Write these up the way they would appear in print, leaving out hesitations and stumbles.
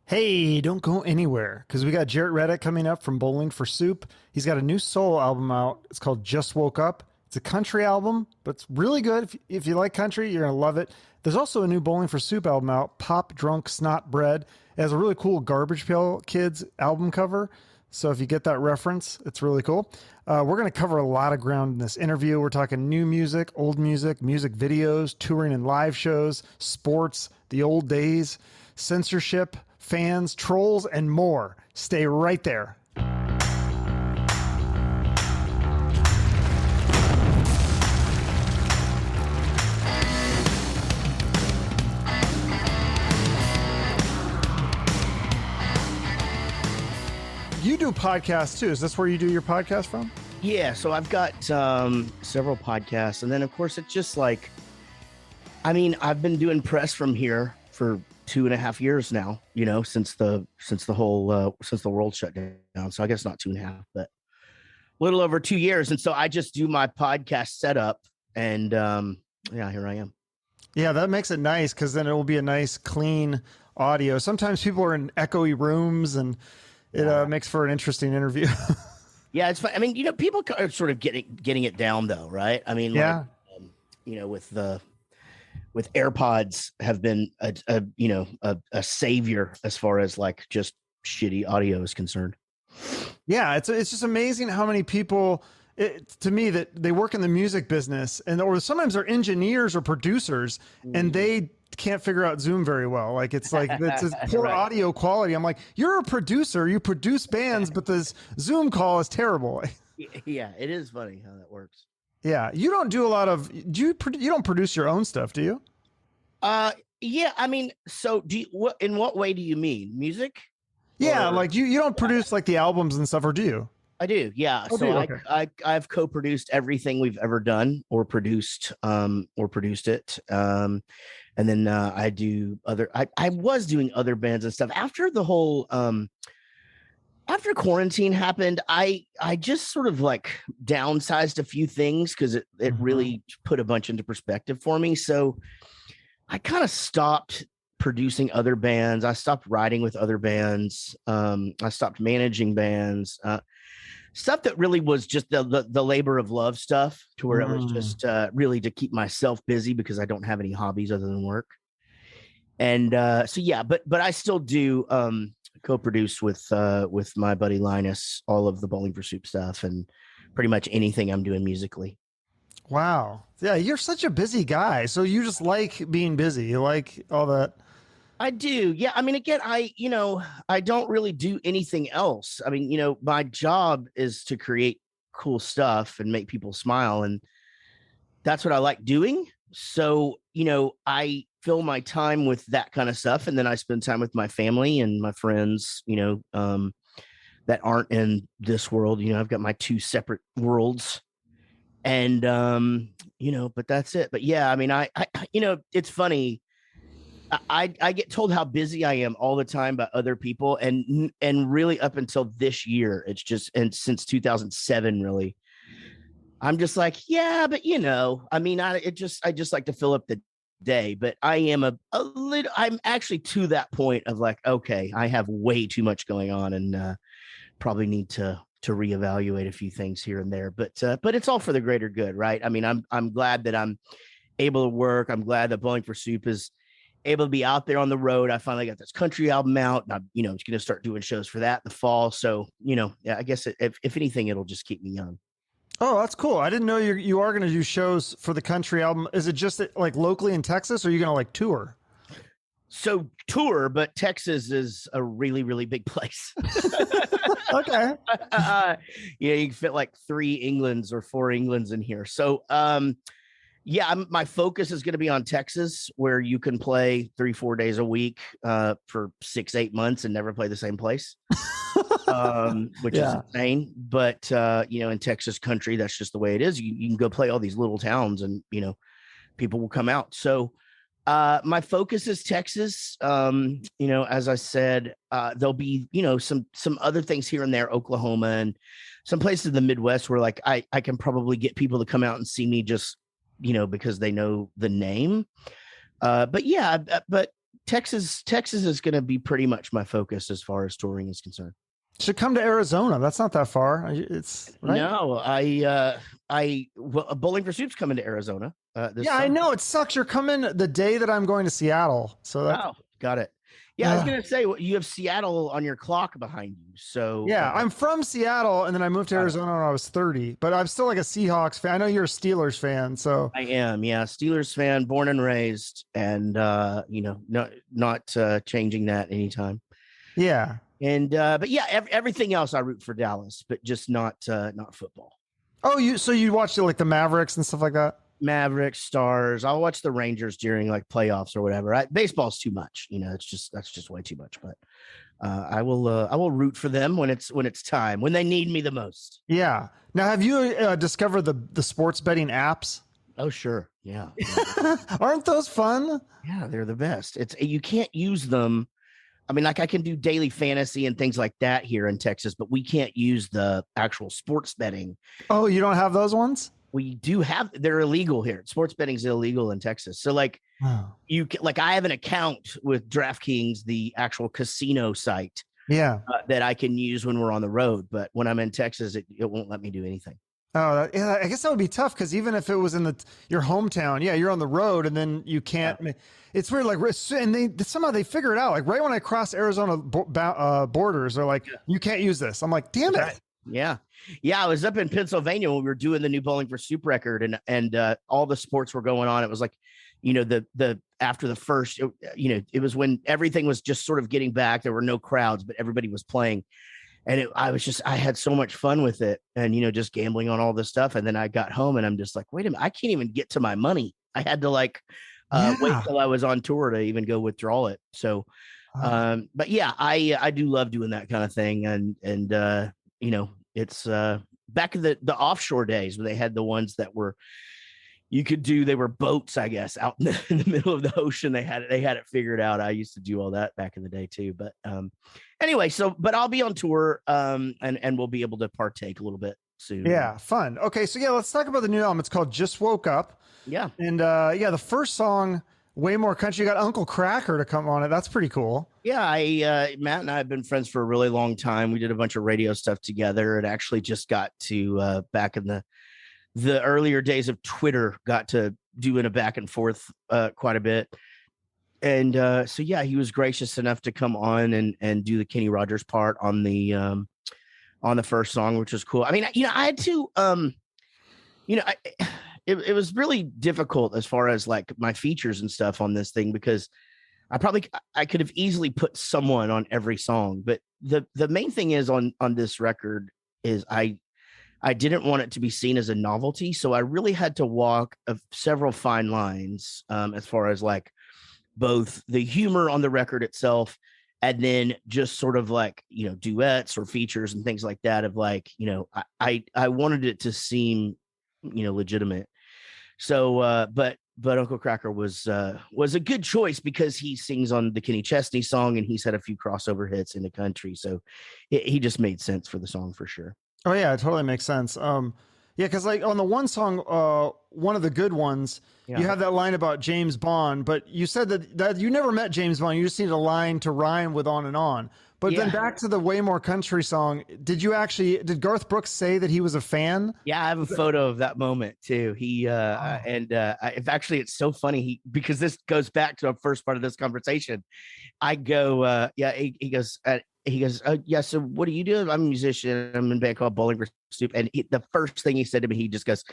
Hey, don't go anywhere because we got Jaret Reddick coming up from Bowling for Soup. He's got a new solo album out. It's called Just Woke Up. It's a country album, but it's really good. If you like country, you're going to love it. There's also a new Bowling for Soup album out, Pop Drunk Snot Bread. It has a really cool Garbage Pail Kids album cover. So if you get that reference, it's really cool. We're going to cover a lot of ground in this interview. We're talking new music, old music, music videos, touring and live shows, sports, the old days, censorship, fans, trolls, and more. Stay right there. You do podcasts too. Is this where you do your podcast from? Yeah, so I've got several podcasts, and then of course it's just like, I've been doing press from here for 2.5 years now. Since the world shut down. So I guess not 2.5, but a little over 2 years. And so I just do my podcast setup, and here I am. Yeah, that makes it nice because then it will be a nice, clean audio. Sometimes people are in echoey rooms, and it makes for an interesting interview. Yeah, it's fun. People are sort of getting it down though, right? With AirPods have been a savior as far as like just shitty audio is concerned. Yeah, it's just amazing how many people, to me, that they work in the music business, or sometimes they're engineers or producers, and they can't figure out Zoom very well. Like it's poor right. Audio quality. I'm like, you're a producer, you produce bands, but this Zoom call is terrible. Yeah, it is funny how that works. Yeah, you don't do a lot of. You don't produce your own stuff, do you? Yeah. So in what way do you mean music? Yeah, like you don't produce like the albums and stuff, or do you? I do. Yeah. Oh, so okay. I've co-produced everything we've ever done or produced it. And then I do other. I was doing other bands and stuff after the whole after quarantine happened. I just sort of like downsized a few things because it really put a bunch into perspective for me. So I kind of stopped producing other bands. I stopped writing with other bands. I stopped managing bands. Stuff that really was just the labor of love stuff, to where it was just really to keep myself busy because I don't have any hobbies other than work. And so yeah, but I still do co-produce with my buddy Linus all of the Bowling for Soup stuff and pretty much anything I'm doing musically. Wow. Yeah, you're such a busy guy. So you just like being busy. You like all that. I do. Yeah. Again, I don't really do anything else. My job is to create cool stuff and make people smile. And that's what I like doing. So, I fill my time with that kind of stuff. And then I spend time with my family and my friends, that aren't in this world. I've got my two separate worlds, and, but that's it. But yeah, it's funny. I get told how busy I am all the time by other people, and really up until this year, it's just, and since 2007, really, I'm just like, yeah, but I just like to fill up the day. But I am I'm actually to that point of like, okay, I have way too much going on, and probably need to reevaluate a few things here and there. But it's all for the greater good, right? I'm glad that I'm able to work. I'm glad that Bowling for Soup is able to be out there on the road. I finally got this country album out, and I'm, going to start doing shows for that in the fall. So, yeah, I guess if anything, it'll just keep me young. Oh, that's cool. I didn't know you are going to do shows for the country album. Is it just like locally in Texas, or are you going to like tour? So tour, but Texas is a really, really big place. Okay. Yeah, you can fit like 3 Englands or 4 Englands in here. So, yeah, my focus is going to be on Texas, where you can play 3-4 days a week for 6-8 months and never play the same place, which is insane. But, in Texas country, that's just the way it is. You can go play all these little towns and, people will come out. So my focus is Texas. As I said, there'll be, some other things here and there, Oklahoma and some places in the Midwest where like I can probably get people to come out and see me just because they know the name. But Texas is going to be pretty much my focus as far as touring is concerned. Should come to Arizona. That's not that far. It's right. No, Bowling for Soup's coming to Arizona. This Yeah, I summer. know it sucks. You're coming the day that I'm going to Seattle. So that's Got it. Yeah, I was gonna say you have Seattle on your clock behind you. So yeah, I'm from Seattle, and then I moved to Arizona when I was 30. But I'm still like a Seahawks fan. I know you're a Steelers fan, so I am. Yeah, Steelers fan, born and raised, and not changing that anytime. yeah. And but yeah, everything else I root for Dallas, but just not football. Oh, you watched it like the Mavericks and stuff like that? Mavericks, Stars. I'll watch the Rangers during like playoffs or whatever. Baseball's too much, that's just way too much. But I will root for them when it's time, when they need me the most. Yeah. Now, have you discovered the sports betting apps? Oh, sure. Yeah. Aren't those fun? Yeah, they're the best. You can't use them. I mean, like I can do daily fantasy and things like that here in Texas, but we can't use the actual sports betting. Oh, you don't have those ones? We do have, they're illegal here. Sports betting is illegal in Texas. So like you can, like I have an account with DraftKings, the actual casino site. Yeah. That I can use when we're on the road. But when I'm in Texas, it won't let me do anything. Oh, yeah, I guess that would be tough because even if it was in your hometown, yeah, you're on the road and then you can't. Yeah. It's weird, like, and somehow they figure it out. Like right when I cross Arizona borders, they're like, you can't use this. I'm like, damn it. Right. Yeah. I was up in Pennsylvania when we were doing the new Bowling for Soup record, and all the sports were going on. It was like, the after the first, it was when everything was just sort of getting back. There were no crowds, but everybody was playing. And I had so much fun with it and, just gambling on all this stuff. And then I got home and I'm just like, wait a minute, I can't even get to my money. I had to wait till I was on tour to even go withdraw it. So, but yeah, I do love doing that kind of thing. And it's back in the offshore days when they had the ones that were, they were boats, I guess, out in the middle of the ocean. They had it figured out. I used to do all that back in the day too. But anyway, but I'll be on tour and we'll be able to partake a little bit soon. Yeah, fun. Okay, so yeah, let's talk about the new album. It's called Just Woke Up. Yeah. And the first song, Way More Country, you got Uncle Cracker to come on it. That's pretty cool. Yeah, Matt and I have been friends for a really long time. We did a bunch of radio stuff together and actually just got to back in the earlier days of Twitter, got to doing a back and forth quite a bit. And so, yeah, he was gracious enough to come on and do the Kenny Rogers part on the first song, which was cool. I mean, I had to, it was really difficult as far as like my features and stuff on this thing, because I could have easily put someone on every song. But the main thing is on this record is I didn't want it to be seen as a novelty. So I really had to walk several fine lines as far as like both the humor on the record itself and then just sort of like, duets or features and things like that of like, I wanted it to seem, legitimate. So, but Uncle Cracker was a good choice because he sings on the Kenny Chesney song and he's had a few crossover hits in the country. So he just made sense for the song for sure. Oh yeah, it totally makes sense. Yeah, because like on the one song, one of the good ones, you have that line about James Bond, but you said that you never met James Bond. You just need a line to rhyme with On and On. But then back to the Way More Country song, did Garth Brooks say that he was a fan? Yeah, I have a photo of that moment too. It's so funny because this goes back to the first part of this conversation. I go, he goes, yeah, so what do you do? I'm a musician. I'm in a band called Bowling for Soup. And the first thing he said to me, he just goes,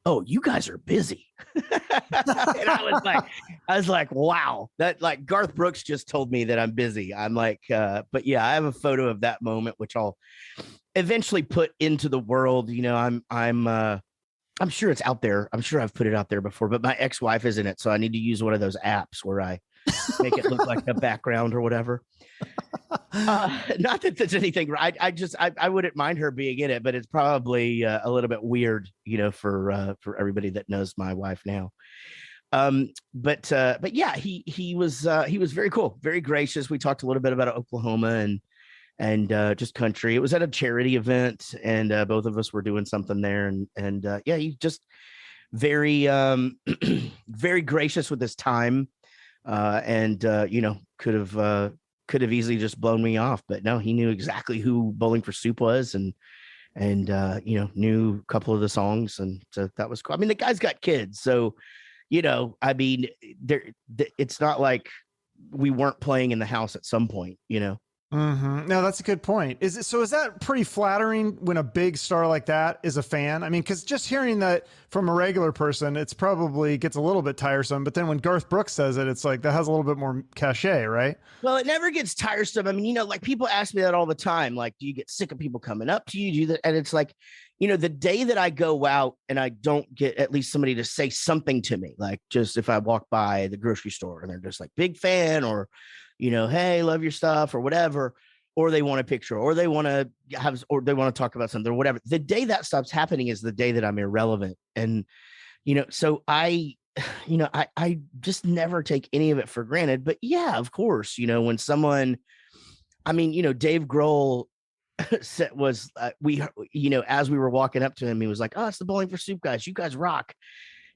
oh, you guys are busy. And I was like, wow, that like Garth Brooks just told me that I'm busy. I'm like, but yeah, I have a photo of that moment, which I'll eventually put into the world. I'm sure it's out there. I'm sure I've put it out there before, but my ex-wife is in it. So I need to use one of those apps where I make it look like a background or whatever. Not that there's anything right. I wouldn't mind her being in it, but it's probably a little bit weird, for everybody that knows my wife now. But yeah, he was very cool, very gracious. We talked a little bit about Oklahoma and just country. It was at a charity event, and both of us were doing something there, and yeah, he just very very gracious with his time. Could have easily just blown me off, but no, he knew exactly who Bowling for Soup was, and knew a couple of the songs, and so that was cool. I mean, the guy's got kids, so I mean, it's not like we weren't playing in the house at some point. No, that's a good point. Is that pretty flattering when a big star like that is a fan? I mean, because just hearing that from a regular person, it's probably gets a little bit tiresome. But then when Garth Brooks says it, it's like that has a little bit more cachet, right? Well, it never gets tiresome. I mean, like people ask me that all the time. Like, do you get sick of people coming up to you? Do that? And it's like, the day that I go out and I don't get at least somebody to say something to me, like just if I walk by the grocery store and they're just like big fan, or, hey, love your stuff or whatever, or they want a picture, or they want to talk about something or whatever. The day that stops happening is the day that I'm irrelevant. And, so I just never take any of it for granted. But yeah, of course, when someone, I mean, Dave Grohl was as we were walking up to him, he was like, "Oh, it's the Bowling for Soup guys. You guys rock."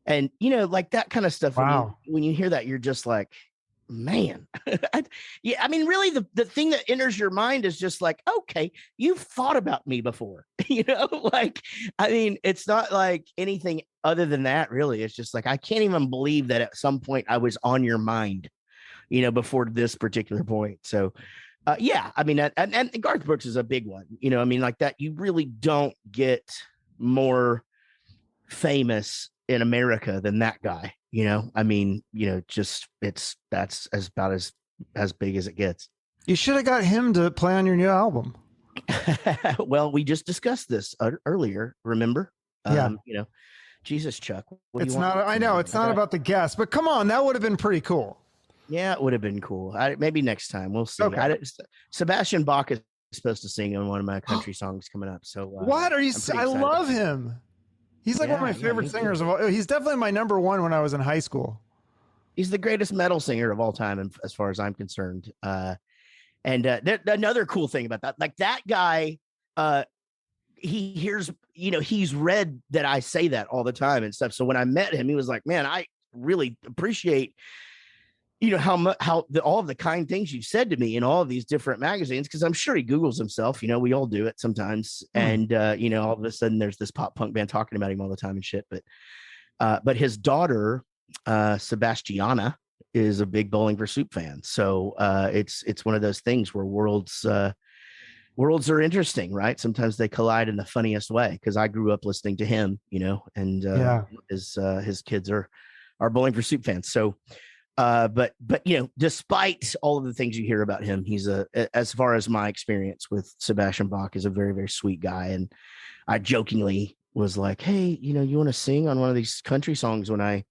And like that kind of stuff. Wow. When you hear that, you're just like, man. I mean, really, the thing that enters your mind is just like, okay, you've thought about me before. Like, I mean, it's not like anything other than that, really. It's just like, I can't even believe that at some point I was on your mind, before this particular point. So yeah, I mean, and Garth Brooks is a big one, I mean, like that, you really don't get more famous in America than that guy, I mean, that's about as big as it gets. You should have got him to play on your new album. Well, we just discussed this earlier, remember? Yeah. Jesus, Chuck. It's not, I know it's not about the guest, but come on, that would have been pretty cool. Yeah, it would have been cool. Maybe next time. We'll see. Okay. Sebastian Bach is supposed to sing on one of my country songs coming up. So what are you? I love him. He's like one of my favorite singers of all. He's definitely my number one when I was in high school. He's the greatest metal singer of all time, and as far as I'm concerned. Another cool thing about that, like that guy, he hears, he's read that I say that all the time and stuff. So when I met him, he was like, "Man, I really appreciate." All of the kind things you've said to me in all of these different magazines, because I'm sure he Googles himself, we all do it sometimes. And, all of a sudden there's this pop punk band talking about him all the time and shit. But his daughter, Sebastiana, is a big Bowling for Soup fan. So it's one of those things where worlds are interesting, right? Sometimes they collide in the funniest way, because I grew up listening to him, and his kids are Bowling for Soup fans. So but despite all of the things you hear about him, he's as far as my experience with Sebastian Bach, is a very, very sweet guy. And I jokingly was like, "Hey, you want to sing on one of these country songs when I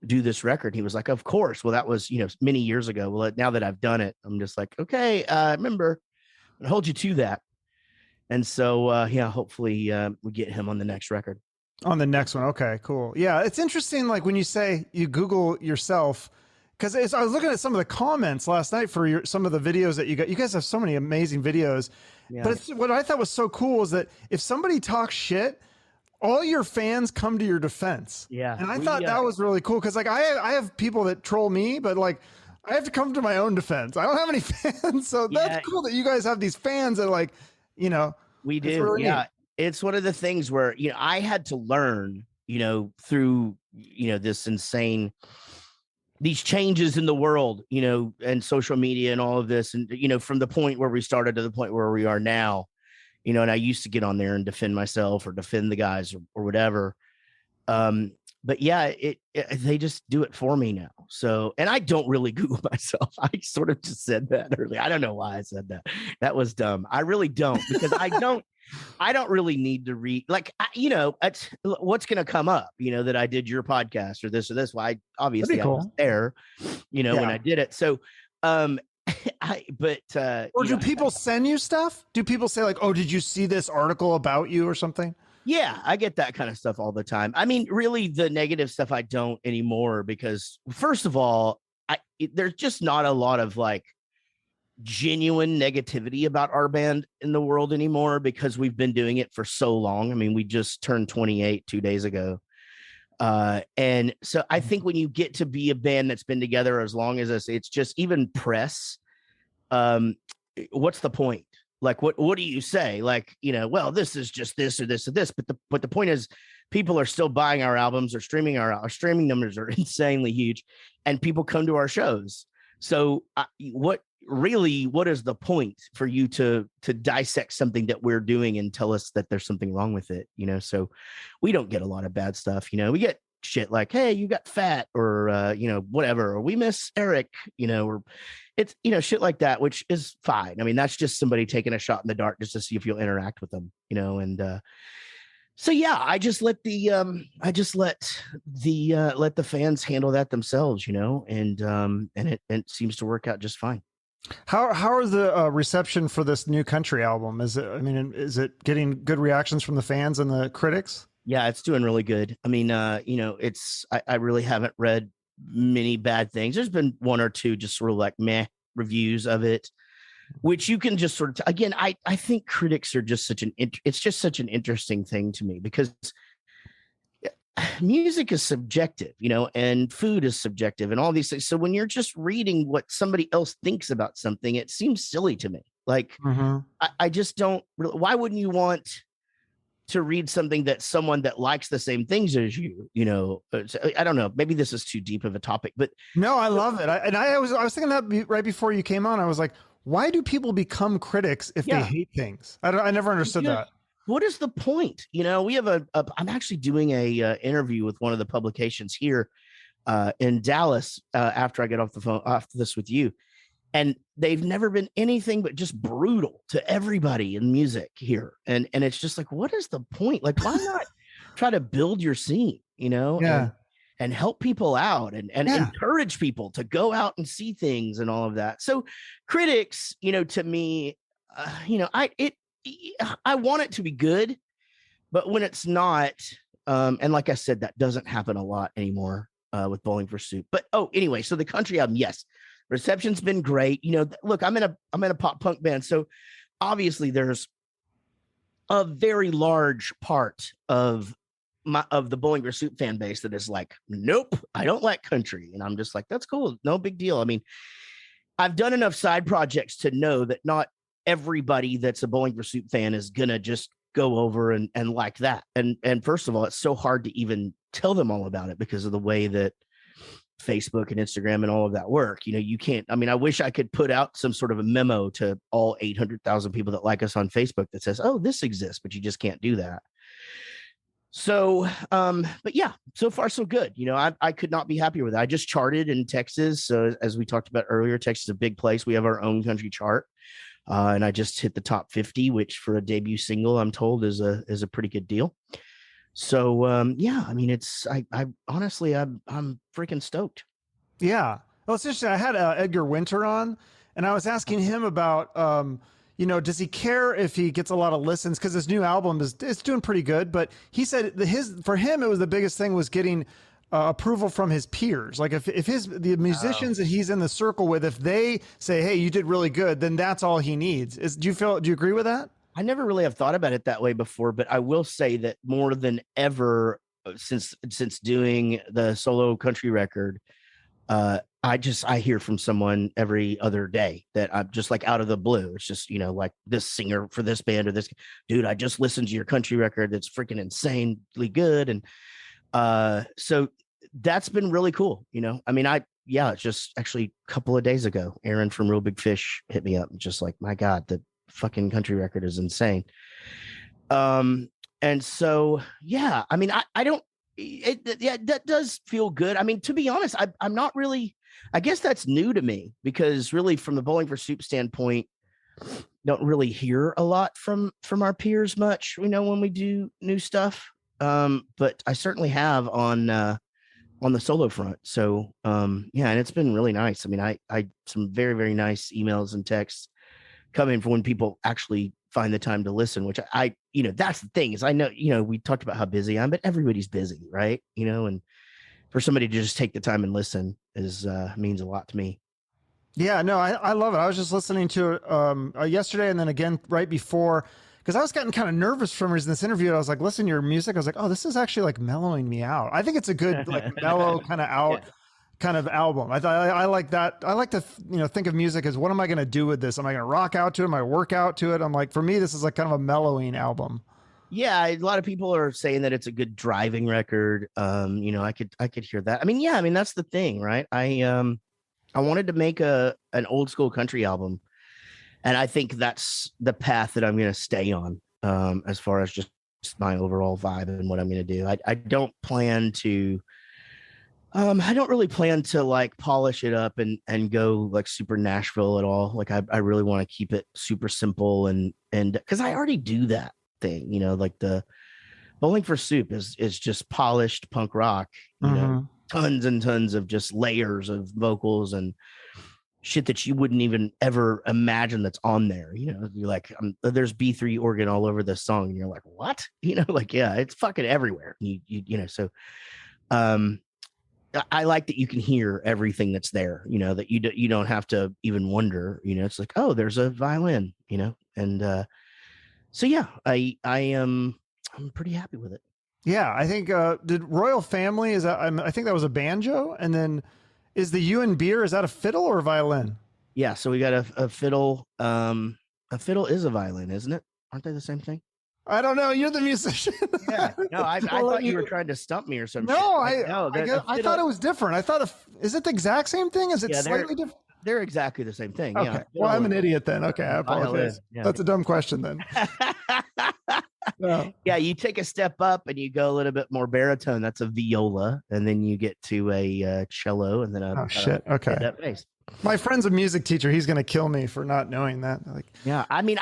do this record?" He was like, "Of course." Well, that was, many years ago. Well, now that I've done it, I'm just like, okay, remember, I hold you to that. And so, hopefully we get him on the next record. On the next one. Okay, cool. Yeah. It's interesting. Like when you say you Google yourself, because I was looking at some of the comments last night for some of the videos that you got. You guys have so many amazing videos. Yeah. But what I thought was so cool is that if somebody talks shit, all your fans come to your defense. Yeah. And I thought that was really cool, because like I have people that troll me, but like I have to come to my own defense. I don't have any fans. So that's cool that you guys have these fans that like, we do. Really neat. It's one of the things where, I had to learn, through, this insane, these changes in the world, and social media and all of this. And, from the point where we started to the point where we are now, and I used to get on there and defend myself or defend the guys or whatever. But yeah, they just do it for me now. So, and I don't really Google myself. I sort of just said that earlier. I don't know why I said that. That was dumb. I really don't, because I don't really need to read, like, that's what's going to come up, that I did your podcast or this or this. Well, I obviously I was there, when I did it. So, or do people send you stuff? Do people say like, "Oh, did you see this article about you," or something? Yeah, I get that kind of stuff all the time. I mean, really, the negative stuff I don't anymore, because first of all, there's just not a lot of like genuine negativity about our band in the world anymore, because we've been doing it for so long. I mean, we just turned 28 2 days ago. And so I think when you get to be a band that's been together as long as us, it's just even press. What's the point? Like, what do you say? Like, well, this is just this or this or this. But the point is, people are still buying our albums or streaming our streaming numbers are insanely huge, and people come to our shows. So what is the point for you to dissect something that we're doing and tell us that there's something wrong with it? So we don't get a lot of bad stuff. We get shit like, hey, you got fat, or whatever, or we miss Eric, or it's shit like that, which is fine. I mean, that's just somebody taking a shot in the dark just to see if you'll interact with them, and so yeah, I just let the let the fans handle that themselves, and it seems to work out just fine. How are the reception for this new country album? Is it getting good reactions from the fans and the critics? Yeah, it's doing really good. I mean, I really haven't read many bad things. There's been one or two just sort of like meh reviews of it, which you can just sort of, again, I think critics are just it's just such an interesting thing to me, because music is subjective, and food is subjective and all these things. So when you're just reading what somebody else thinks about something, it seems silly to me. Like, I just don't really, why wouldn't you want to read something that someone that likes the same things as you, I don't know, maybe this is too deep of a topic, but no, I love it. I was thinking that right before you came on. I was like, why do people become critics if they hate things? I never understood that. What is the point? We have I'm actually doing a interview with one of the publications here in Dallas after I get off the phone after this with you. And they've never been anything but just brutal to everybody in music here. And it's just like, what is the point? Like, why not try to build your scene, and help people out and encourage people to go out and see things and all of that. So critics, to me, I want it to be good, but when it's not, and like I said, that doesn't happen a lot anymore with Bowling for Soup. But anyway, so the country album, yes, reception's been great. Look, I'm in a pop punk band, so obviously there's a very large part of the Bowling for Soup fan base that is like, nope, I don't like country, and I'm just like, that's cool, no big deal. I mean, I've done enough side projects to know that not everybody that's a Bowling for Soup fan is gonna just go over and like that. And first of all, it's so hard to even tell them all about it because of the way that Facebook and Instagram and all of that work. You can't, I mean, I wish I could put out some sort of a memo to all 800,000 people that like us on Facebook that says, oh, this exists, but you just can't do that. So, but yeah, so far so good. I could not be happier with it. I just charted in Texas. So as we talked about earlier, Texas is a big place. We have our own country chart. And I just hit the top 50, which for a debut single, I'm told is a pretty good deal. So, yeah, I mean, I honestly, I'm freaking stoked. Yeah. Well, it's interesting. I had Edgar Winter on, and I was asking him about, does he care if he gets a lot of listens? Because his new album it's doing pretty good. But he said for him, it was the biggest thing was getting approval from his peers. Like if the musicians that he's in the circle with, if they say, hey, you did really good, then that's all he needs. Do you agree with that? I never really have thought about it that way before, but I will say that more than ever since doing the solo country record, I hear from someone every other day that I'm just like out of the blue. It's just, like this singer for this band or this dude, I just listened to your country record. That's freaking insanely good. And so that's been really cool. I mean, it's just actually a couple of days ago, Aaron from Real Big Fish hit me up and just like, my God, the fucking country record is insane. And so, yeah, I mean, I don't, that does feel good. I mean, to be honest, I'm not really, I guess that's new to me because really from the Bowling for Soup standpoint, don't really hear a lot from our peers much, when we do new stuff. But I certainly have on the solo front. So, yeah, and it's been really nice. I mean, I some very, very nice emails and texts coming from when people actually find the time to listen, which I that's the thing is I know, we talked about how busy I am, but everybody's busy, right? And for somebody to just take the time and listen means a lot to me. Yeah, no, I love it. I was just listening to it yesterday and then again right before, because I was getting kind of nervous from in this interview. I was like, listen to your music. I was like, oh, this is actually like mellowing me out. I think it's a good like mellow kind of out kind of album. I like that. I like to think of music as what am I going to do with this? Am I going to rock out to it? Am I work out to it? I'm like, for me, this is like kind of a mellowing album. Yeah, a lot of people are saying that it's a good driving record. I could hear that. I mean, yeah, I mean that's the thing, right? I wanted to make an old school country album, and I think that's the path that I'm going to stay on, as far as just my overall vibe and what I'm going to do. I don't plan to. I don't really plan to like polish it up and go like super Nashville at all. Like I really want to keep it super simple and because I already do that thing, like the Bowling for Soup is just polished punk rock, tons and tons of just layers of vocals and shit that you wouldn't even ever imagine that's on there. You're like, there's B3 organ all over this song, and you're like, what? Like, yeah, it's fucking everywhere. So I like that you can hear everything that's there, that you don't have to even wonder, it's like, oh, there's a violin, and so yeah, I'm pretty happy with it. Yeah, I think did Royal Family is that I think that was a banjo, and then is the You and Beer, is that a fiddle or a violin? Yeah, so we got a fiddle. A fiddle is a violin, isn't it? Aren't they the same thing? I don't know. You're the musician. Yeah. No, I thought you were trying to stump me or something. No, I thought it was different. I thought is it the exact same thing? Is it slightly different? They're exactly the same thing. Okay. Yeah. Well, I'm an idiot then. Okay, I apologize. Yeah. That's a dumb question then. No. Yeah, you take a step up and you go a little bit more baritone. That's a viola, and then you get to a cello, and then okay. Bass. My friend's a music teacher. He's going to kill me for not knowing that. Yeah, I mean,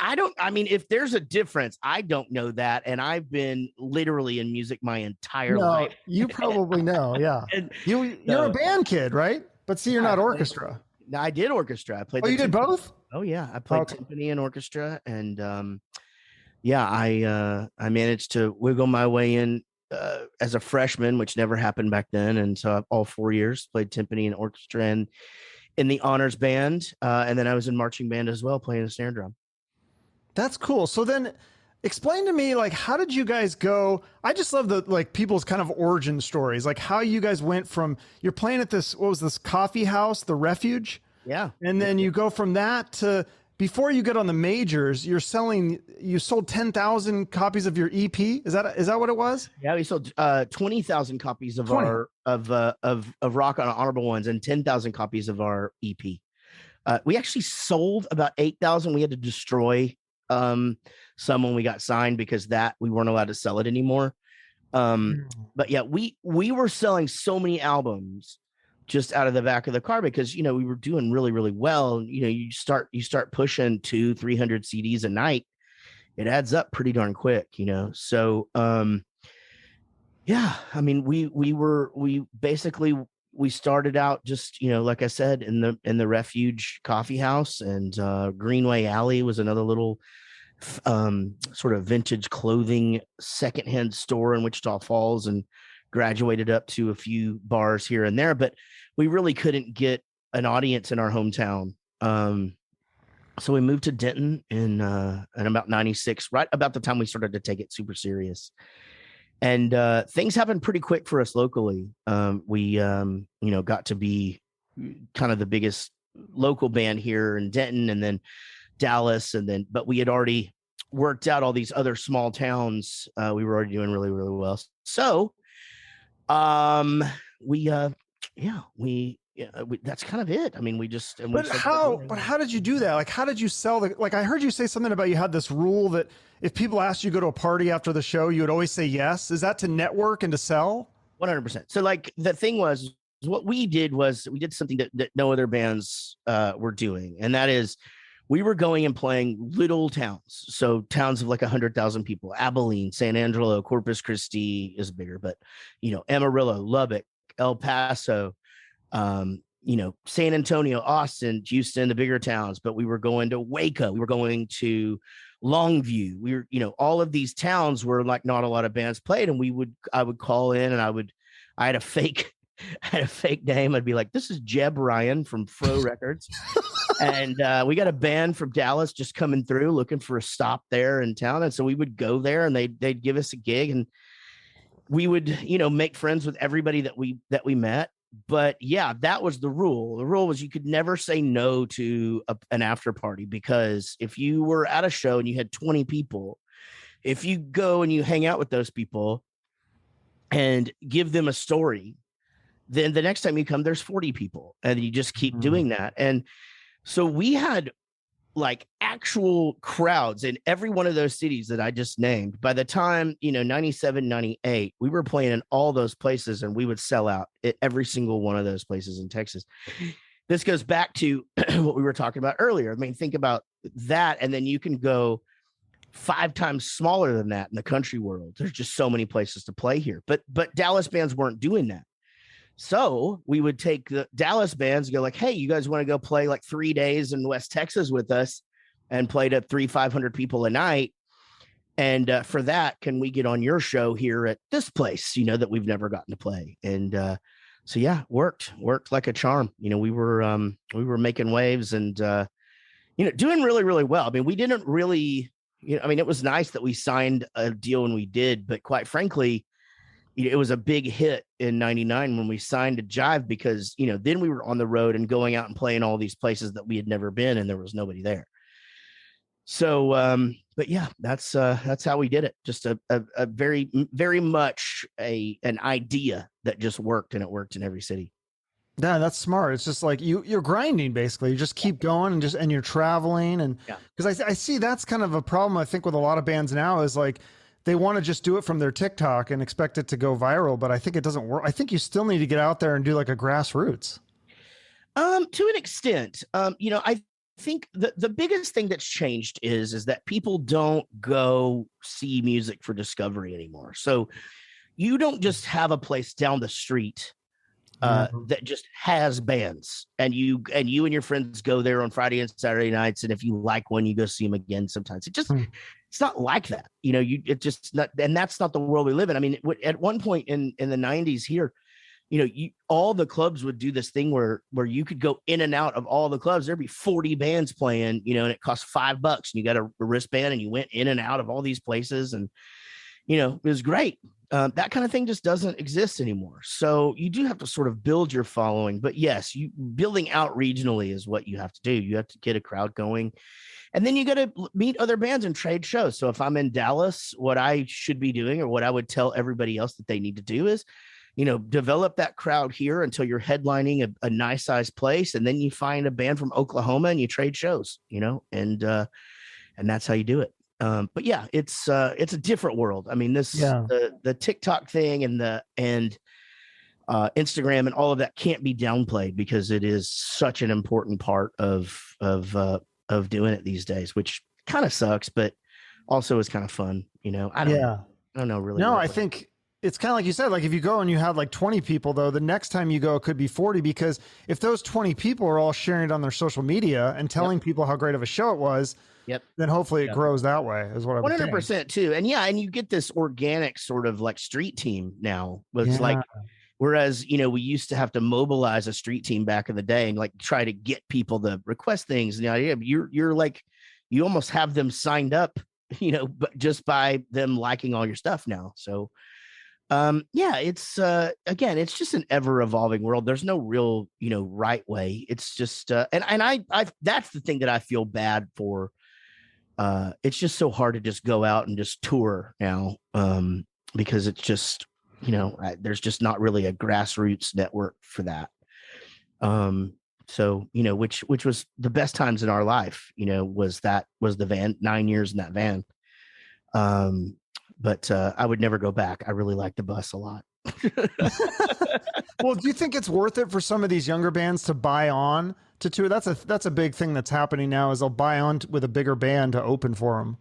if there's a difference, I don't know that, and I've been literally in music my entire life. You probably know. Yeah, you're a band kid, right? But see, you're not orchestra. I did orchestra. I played. Oh, you did both? Oh yeah, I played timpani and orchestra, and I managed to wiggle my way in as a freshman, which never happened back then, and so all 4 years played timpani and orchestra and in the honors band, and then I was in marching band as well, playing the snare drum. That's cool. So then explain to me, like, how did you guys go? I just love the, like, people's kind of origin stories, like how you guys went from, you're playing at this, what was this coffee house, the Refuge? Yeah. And then you go from that to, before you get on the majors, you sold 10,000 copies of your EP. Is that what it was? Yeah, we sold 20,000 copies of our of Rock on Honorable Ones and 10,000 copies of our EP. We actually sold about 8,000. We had to destroy some when we got signed because we weren't allowed to sell it anymore. But yeah, we were selling so many albums just out of the back of the car because we were doing really, really well. You start pushing 200-300 CDs a night, it adds up pretty darn quick. So yeah, I mean, we started out just like I said in the Refuge Coffee House, and Greenway Alley was another little sort of vintage clothing secondhand store in Wichita Falls, and graduated up to a few bars here and there, but we really couldn't get an audience in our hometown. So we moved to Denton in about 96, right about the time we started to take it super serious. And things happened pretty quick for us locally. We got to be kind of the biggest local band here in Denton, and then Dallas, but we had already worked out all these other small towns. We were already doing really, really well. So that's kind of it. I mean, how did you do that? Like, how did you sell like, I heard you say something about you had this rule that if people asked you to go to a party after the show, you would always say yes. Is that to network and to sell? 100%. So like the thing was what we did was we did something that no other bands were doing. And that is we were going and playing little towns. So towns of like 100,000 people, Abilene, San Angelo, Corpus Christi is bigger, but Amarillo, Lubbock, El Paso, San Antonio, Austin, Houston, the bigger towns. But we were going to Waco, we were going to Longview. We were, all of these towns where like not a lot of bands played, and I would call in, and I had a fake had a fake name. I'd be like, this is Jeb Ryan from Fro Records. And we got a band from Dallas just coming through looking for a stop there in town. And so we would go there and they'd give us a gig and we would, make friends with everybody that we met. But yeah, that was the rule. The rule was you could never say no to an after party, because if you were at a show and you had 20 people, if you go and you hang out with those people and give them a story, then the next time you come, there's 40 people and you just keep doing that. And so we had like actual crowds in every one of those cities that I just named. By the time, 97, 98, we were playing in all those places and we would sell out at every single one of those places in Texas. This goes back to what we were talking about earlier. I mean, think about that. And then you can go 5 times smaller than that in the country world. There's just so many places to play here, but Dallas bands weren't doing that. So we would take the Dallas bands and go like, hey, you guys want to go play like 3 days in West Texas with us and play to 500 people a night? And for that, can we get on your show here at this place, that we've never gotten to play? And so, yeah, worked like a charm. We were making waves and, doing really, really well. I mean, we didn't really, it was nice that we signed a deal when we did, but quite frankly, it was a big hit in 99 when we signed to Jive, because, then we were on the road and going out and playing all these places that we had never been and there was nobody there. So, but yeah, that's how we did it. Just a very, very much an idea that just worked, and it worked in every city. Yeah, that's smart. It's just like you're grinding basically. You just keep going and you're traveling. And because I see that's kind of a problem I think with a lot of bands now is like, they want to just do it from their TikTok and expect it to go viral, but I think it doesn't work. I think you still need to get out there and do like a grassroots. To an extent, I think the biggest thing that's changed is that people don't go see music for discovery anymore. So you don't just have a place down the street that just has bands, and you and your friends go there on Friday and Saturday nights, and if you like one, you go see them again sometimes. It's not like that, it just not, and that's not the world we live in. I mean, at one point in the 90s here, all the clubs would do this thing where you could go in and out of all the clubs. There'd be 40 bands playing, and it cost $5 and you got a wristband and you went in and out of all these places, and it was great. That kind of thing just doesn't exist anymore. So you do have to sort of build your following, but yes, building out regionally is what you have to do. You have to get a crowd going, and then you got to meet other bands and trade shows. So if I'm in Dallas, what I should be doing, or what I would tell everybody else that they need to do is, develop that crowd here until you're headlining a nice sized place. And then you find a band from Oklahoma and you trade shows, and that's how you do it. But yeah, it's a different world. I mean, the TikTok thing and Instagram and all of that can't be downplayed, because it is such an important part of doing it these days, which kind of sucks, but also is kind of fun. I don't know really. No, I think it's kind of like you said, like if you go and you have like 20 people though, the next time you go, it could be 40, because if those 20 people are all sharing it on their social media and telling people how great of a show it was, then hopefully it grows that way is what I would 100% too. And and you get this organic sort of like street team now. It's like, whereas, we used to have to mobilize a street team back in the day and like try to get people to request things. And the idea, you're like, you almost have them signed up, but just by them liking all your stuff now. So, it's again, it's just an ever evolving world. There's no real, right way. It's just, and I that's the thing that I feel bad for. It's just so hard to just go out and just tour now, because it's just, there's just not really a grassroots network for that. So, which was the best times in our life, was the van, 9 years in that van. But I would never go back. I really like the bus a lot. Well, do you think it's worth it for some of these younger bands to buy on to tour? That's a big thing that's happening now, is they'll buy on with a bigger band to open for them.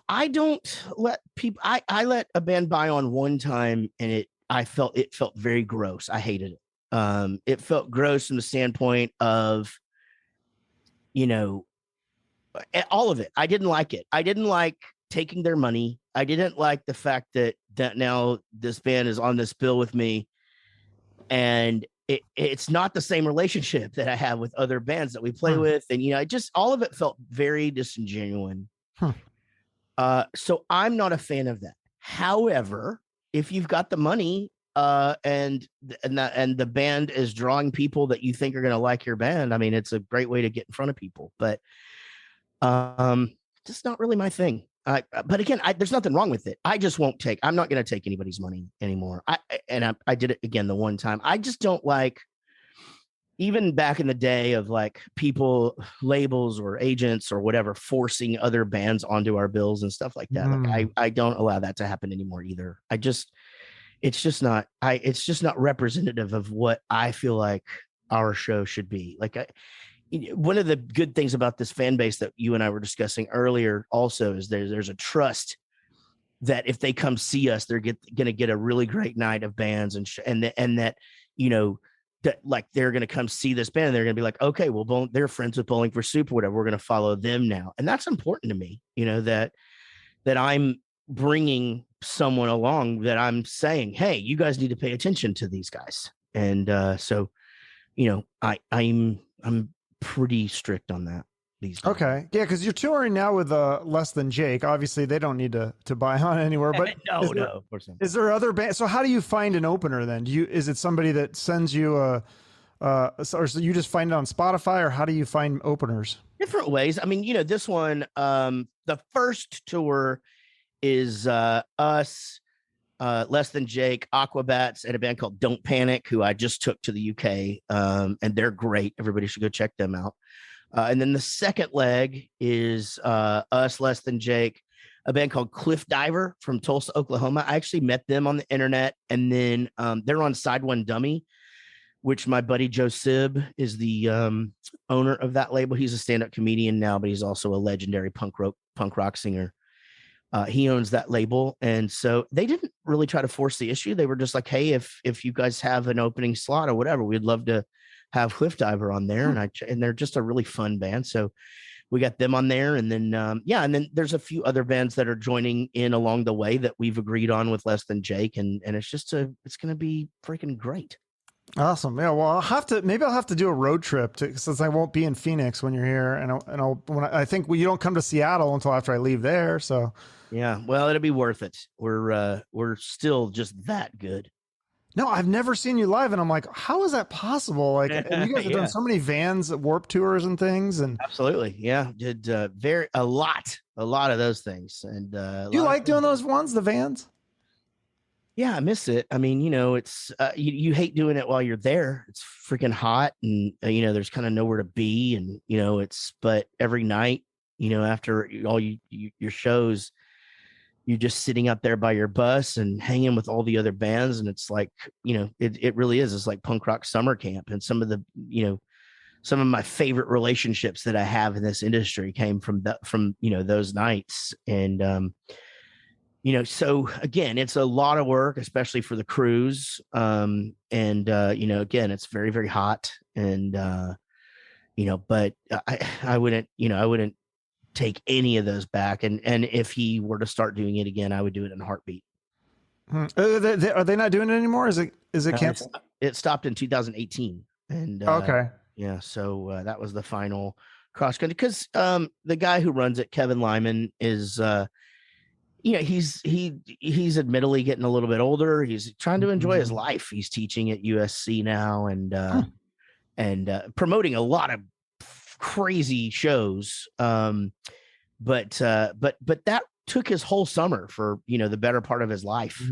I don't let people, I let a band buy on one time, and it felt very gross. I hated it. It felt gross from the standpoint of, all of it. I didn't like it. I didn't like taking their money. I didn't like the fact that now this band is on this bill with me, and it's not the same relationship that I have with other bands that we play with. And, you know, just all of it felt very disingenuous. So I'm not a fan of that. However, if you've got the money and the band is drawing people that you think are going to like your band, I mean, it's a great way to get in front of people. But just not really my thing. But again, there's nothing wrong with it. I just won't take. I'm not going to take anybody's money anymore. I did it again the one time. I just don't like. Even back in the day of like people, labels or agents or whatever, forcing other bands onto our bills and stuff like that. Like I don't allow that to happen anymore either. It's just not representative of what I feel like our show should be. Like one of the good things about this fan base that you and I were discussing earlier also is there's a trust that if they come see us, they're going to get a really great night of bands and that, you know, that like they're going to come see this band and they're going to be like, okay, well, they're friends with Bowling for Soup or whatever. We're going to follow them now. And that's important to me, you know, that I'm bringing someone along that I'm saying, hey, you guys need to pay attention to these guys. And so, you know, I'm pretty strict on that these days. Okay. Yeah, because you're touring now with Less Than Jake. Obviously, they don't need to buy on anywhere. But no, of course not. Is there other bands? So how do you find an opener then? Is it somebody that sends you or so you just find it on Spotify, or how do you find openers? Different ways. I mean, you know, this one, the first tour is us, Less Than Jake, Aquabats, and a band called Don't Panic, who I just took to the UK, and they're great. Everybody should go check them out. And then the second leg is us, Less Than Jake, a band called Cliff Diver from Tulsa, Oklahoma. I actually met them on the internet, and then they're on Side One Dummy, which my buddy Joe Sib is the owner of that label. He's a stand-up comedian now, but he's also a legendary punk rock singer. He owns that label, and so they didn't really try to force the issue. They were just like, hey, if you guys have an opening slot or whatever, we'd love to have Cliff Diver on there. And they're just a really fun band. So we got them on there. And then, and then there's a few other bands that are joining in along the way that we've agreed on with Less Than Jake. And it's just it's going to be freaking great. Awesome. Yeah. Well, maybe I'll have to do a road trip since I won't be in Phoenix when you're here. And I think you don't come to Seattle until after I leave there. So yeah, well, it'll be worth it. We're still just that good. No, I've never seen you live, and I'm like, how is that possible? Like, and you guys have done so many Vans Warp tours and things, and absolutely, yeah, did a lot of those things. And you like doing those ones, the Vans? Yeah, I miss it. I mean, you know, it's you hate doing it while you're there. It's freaking hot, and you know, there's kind of nowhere to be, and you know, but every night, you know, after all your shows, you're just sitting up there by your bus and hanging with all the other bands. And it's like, you know, it really is. It's like punk rock summer camp. And some of my favorite relationships that I have in this industry came from you know, those nights. And, you know, so again, it's a lot of work, especially for the crews. And, you know, again, it's very, very hot and, you know, but I wouldn't take any of those back. And if he were to start doing it again, I would do it in a heartbeat. Are they not doing it anymore? Is it canceled? It stopped in 2018. And okay. Yeah. So that was the final cross country because the guy who runs it, Kevin Lyman, is you know, he's admittedly getting a little bit older. He's trying to enjoy his life. He's teaching at USC now and promoting a lot of crazy shows. But that took his whole summer for, you know, the better part of his life.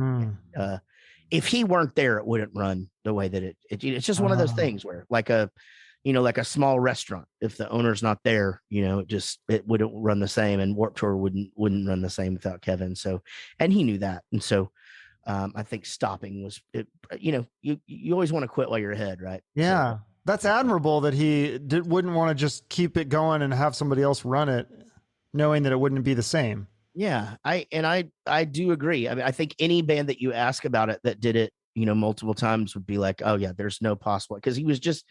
If he weren't there, it wouldn't run the way that it's just one of those things where like a small restaurant, if the owner's not there, you know, it wouldn't run the same, and Warped Tour wouldn't run the same without Kevin. So, and he knew that. And so, I think stopping was, you know, you always want to quit while you're ahead, right? Yeah. So, that's admirable that he wouldn't want to just keep it going and have somebody else run it, knowing that it wouldn't be the same. Yeah, I do agree. I mean, I think any band that you ask about it that did it, you know, multiple times would be like, oh yeah, there's no possible, because he's just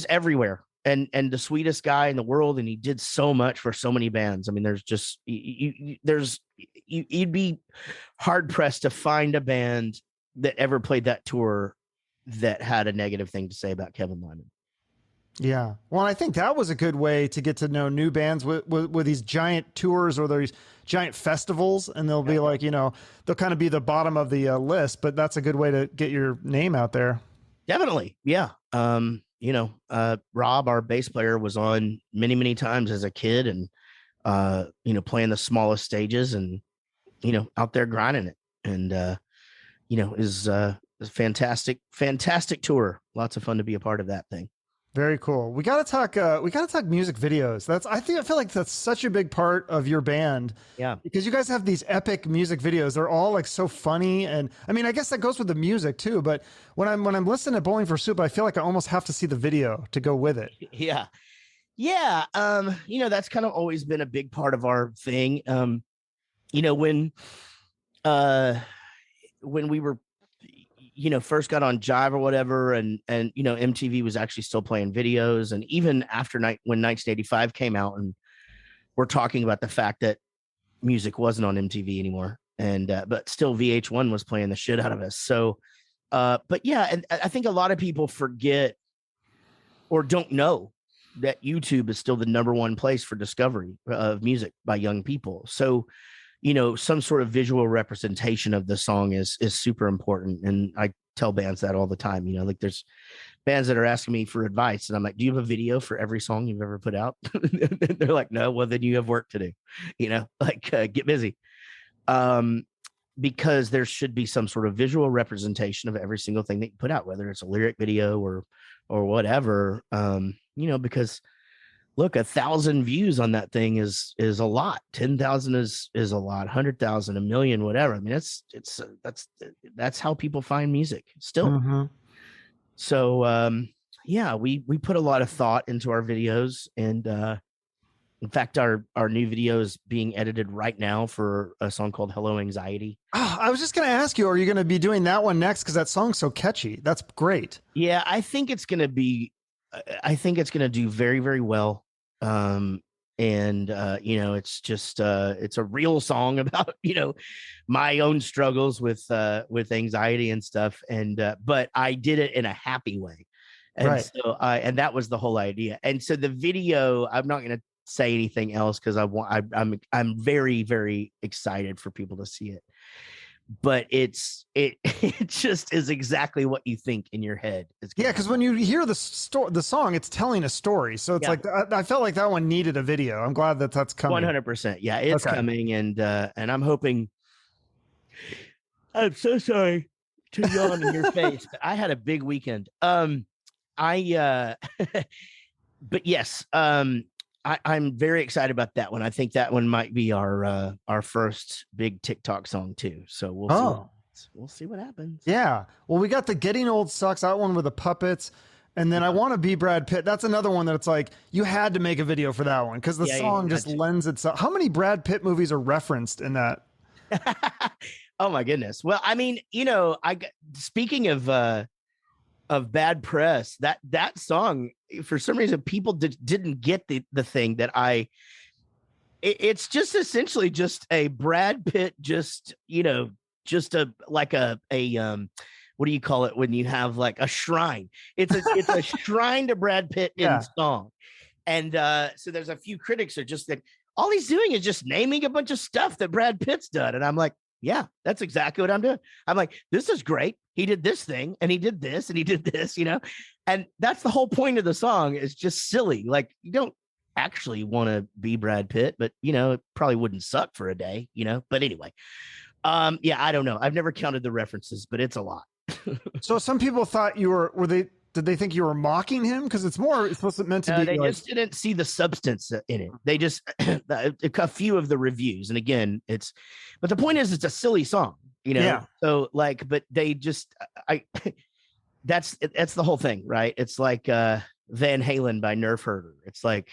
everywhere and the sweetest guy in the world, and he did so much for so many bands. I mean, there's just you'd be hard pressed to find a band that ever played that tour that had a negative thing to say about Kevin Lyman. Yeah. Well, I think that was a good way to get to know new bands with these giant tours or these giant festivals. And they'll be like, they'll kind of be the bottom of the list, but that's a good way to get your name out there. Definitely. Yeah. Rob, our bass player, was on many, many times as a kid and, playing the smallest stages and, out there grinding it. And, is a fantastic, fantastic tour. Lots of fun to be a part of that thing. Very cool. We got to talk. We got to talk music videos. I feel like that's such a big part of your band. Yeah. Because you guys have these epic music videos. They're all like so funny, and I mean, I guess that goes with the music too. But when I'm listening to Bowling for Soup, I feel like I almost have to see the video to go with it. Yeah. Yeah. That's kind of always been a big part of our thing. When we were first got on Jive or whatever, and MTV was actually still playing videos, and even after when 1985 came out, and we're talking about the fact that music wasn't on MTV anymore, and but still VH1 was playing the shit out of us. So but yeah, and I think a lot of people forget or don't know that YouTube is still the #1 place for discovery of music by young people. So some sort of visual representation of the song is super important. And I tell bands that all the time, like there's bands that are asking me for advice and I'm like, do you have a video for every song you've ever put out? They're like, no. Well, then you have work to do, get busy. Because there should be some sort of visual representation of every single thing that you put out, whether it's a lyric video or whatever, because look, 1,000 views on that thing is a lot. 10,000 is a lot. 100,000, 1 million, whatever. I mean, that's how people find music still. Mm-hmm. So, we put a lot of thought into our videos, and in fact, our new video is being edited right now for a song called "Hello Anxiety." Oh, I was just going to ask you, are you going to be doing that one next? Because that song's so catchy. That's great. Yeah, I think it's going to do very, very well. It's just it's a real song about my own struggles with anxiety and stuff, and but I did it in a happy way, and right. So and that was the whole idea. And so the video, I'm not going to say anything else because I'm very, very excited for people to see it. But it just is exactly what you think in your head. Yeah, because when you hear the song, it's telling a story. So it's like I felt like that one needed a video. I'm glad that's coming. 100%. Yeah, it's coming, and I'm hoping. I'm so sorry to yawn in your face. I had a big weekend. But yes, I'm very excited about that one. I think that one might be our first big TikTok song too. So we'll see what happens. Yeah. Well, we got the Getting Old Sucks, that one with the puppets. And then I Want to Be Brad Pitt. That's another one that it's like, you had to make a video for that one because the song just lends itself. How many Brad Pitt movies are referenced in that? Oh my goodness. Well, I mean, speaking of bad press, that song, for some reason, people didn't get the thing that it's just essentially just a Brad Pitt, just a what do you call it when you have like a shrine? It's a shrine to Brad Pitt in song. And so there's a few critics are just that all he's doing is just naming a bunch of stuff that Brad Pitt's done. And I'm like, yeah, that's exactly what I'm doing. I'm like, this is great. He did this thing and he did this and he did this, and that's the whole point of the song. Is just silly. Like, you don't actually want to be Brad Pitt, but it probably wouldn't suck for a day, but anyway, I don't know. I've never counted the references, but it's a lot. So some people thought did they think you were mocking him? Because it's meant to be. They just didn't see the substance in it. They just a few of the reviews, and again, but the point is, it's a silly song, Yeah. So like, but they just, that's the whole thing, right? It's like Van Halen by Nerf Herder. It's like,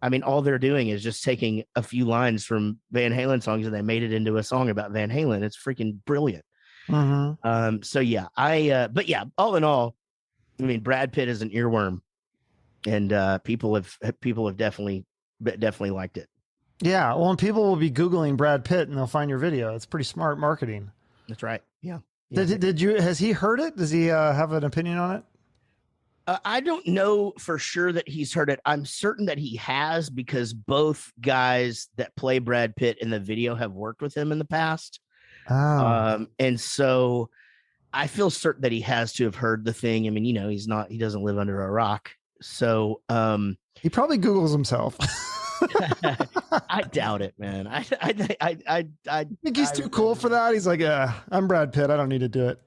I mean, all they're doing is just taking a few lines from Van Halen songs and they made it into a song about Van Halen. It's freaking brilliant. Mm-hmm. So yeah, but yeah, all in all, I mean, Brad Pitt is an earworm, and people have definitely liked it. Yeah, well, and people will be Googling Brad Pitt and they'll find your video. It's pretty smart marketing. That's right. Yeah. Yeah. Has he heard it? Does he have an opinion on it? I don't know for sure that he's heard it. I'm certain that he has because both guys that play Brad Pitt in the video have worked with him in the past. Oh, And so I feel certain that he has to have heard the thing. I mean, he doesn't live under a rock. So, he probably Googles himself. I doubt it, man. I Think he's too cool for that. He's like, I'm Brad Pitt. I don't need to do it.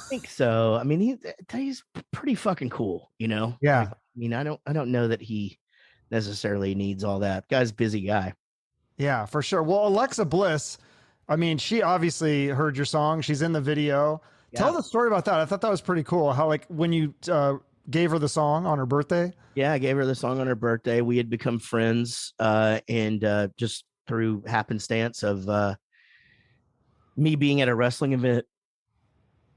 think so. I mean, he's pretty fucking cool, Yeah. Like, I mean, I don't know that he necessarily needs all that. Guy's a busy guy. Yeah, for sure. Well, Alexa Bliss, I mean, she obviously heard your song. She's in the video. Tell Yeah. the story about that. I thought that was pretty cool. How, like, when you gave her the song on her birthday. Yeah, I gave her the song on her birthday. We had become friends, and just through happenstance of me being at a wrestling event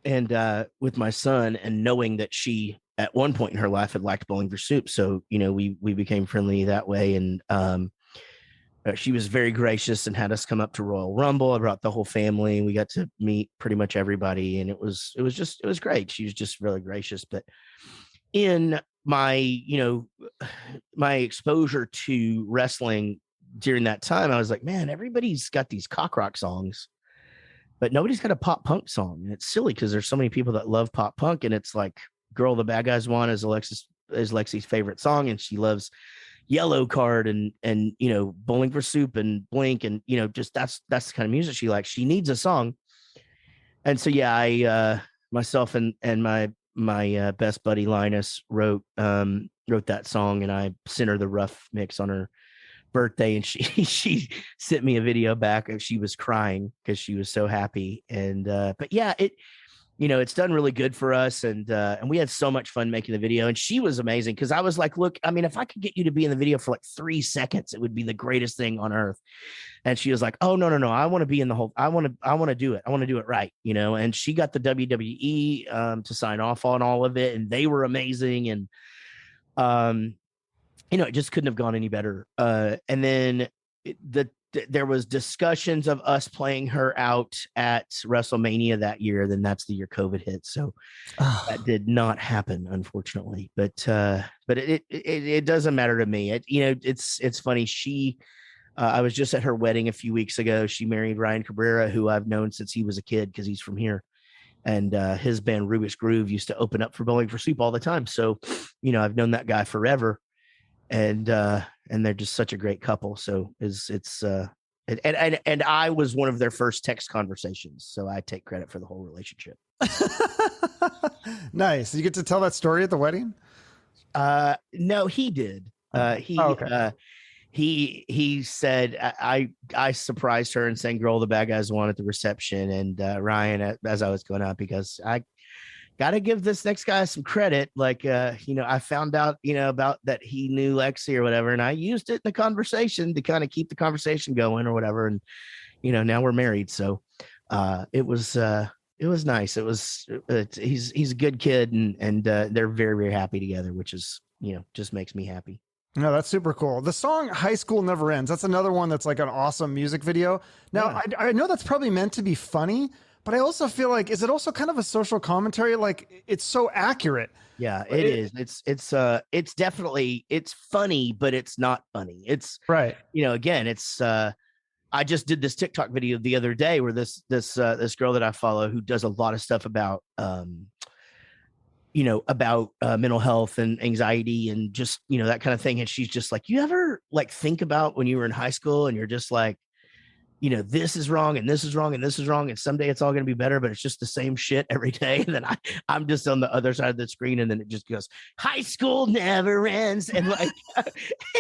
and with my son, and knowing that she at one point in her life had liked Bowling for Soup. So we became friendly that way, and she was very gracious and had us come up to Royal Rumble. I brought the whole family. We got to meet pretty much everybody, and it was great. She was just really gracious. But in my my exposure to wrestling during that time, I was like, man, everybody's got these cock rock songs, but nobody's got a pop punk song. And it's silly because there's so many people that love pop punk, and it's like Girl the Bad Guys Want is Lexi's favorite song, and she loves Yellow Card and Bowling for Soup and Blink, and just that's the kind of music she likes. She needs a song. And so yeah, I myself and my best buddy Linus wrote that song, and I sent her the rough mix on her birthday, and she sent me a video back. She was crying because she was so happy. And but yeah, it's done really good for us, and we had so much fun making the video. And she was amazing because I was like, look, I mean, if I could get you to be in the video for like 3 seconds, it would be the greatest thing on earth. And she was like, oh, no, I want to be in the whole, I want to do it. I want to do it right. And she got the WWE to sign off on all of it, and they were amazing. And it just couldn't have gone any better. And then there was discussions of us playing her out at WrestleMania that year. Then that's the year COVID hit. So that did not happen, unfortunately. But it doesn't matter to me. It's funny. I was just at her wedding a few weeks ago. She married Ryan Cabrera, who I've known since he was a kid because he's from here. And his band Rubik's Groove used to open up for Bowling for Soup all the time. So, I've known that guy forever. And they're just such a great couple. So and I was one of their first text conversations. So I take credit for the whole relationship. Nice. You get to tell that story at the wedding? No, he did. Okay. He said I surprised her and sang "Girl the Bad Guys Want" at the reception, and Ryan, as I was going out, because I got to give this next guy some credit. Like, I found out, about that he knew Lexi or whatever, and I used it in the conversation to kind of keep the conversation going or whatever. And, now we're married. So it was nice. He's a good kid, and they're very, very happy together, which is, just makes me happy. No, that's super cool. The song High School Never Ends, that's another one that's like an awesome music video. Now, Yeah. I know that's probably meant to be funny, but I also feel like, is it also kind of a social commentary? Like, it's so accurate. Yeah, it is. It's definitely, it's funny, but it's not funny. It's Right. Again, it's I just did this TikTok video the other day where this girl that I follow, who does a lot of stuff about mental health and anxiety and just, that kind of thing. And she's just like, you ever like think about when you were in high school and you're just like, this is wrong and this is wrong and this is wrong, and someday it's all going to be better, but it's just the same shit every day. And then I'm just on the other side of the screen, and then it just goes, high school never ends. And like,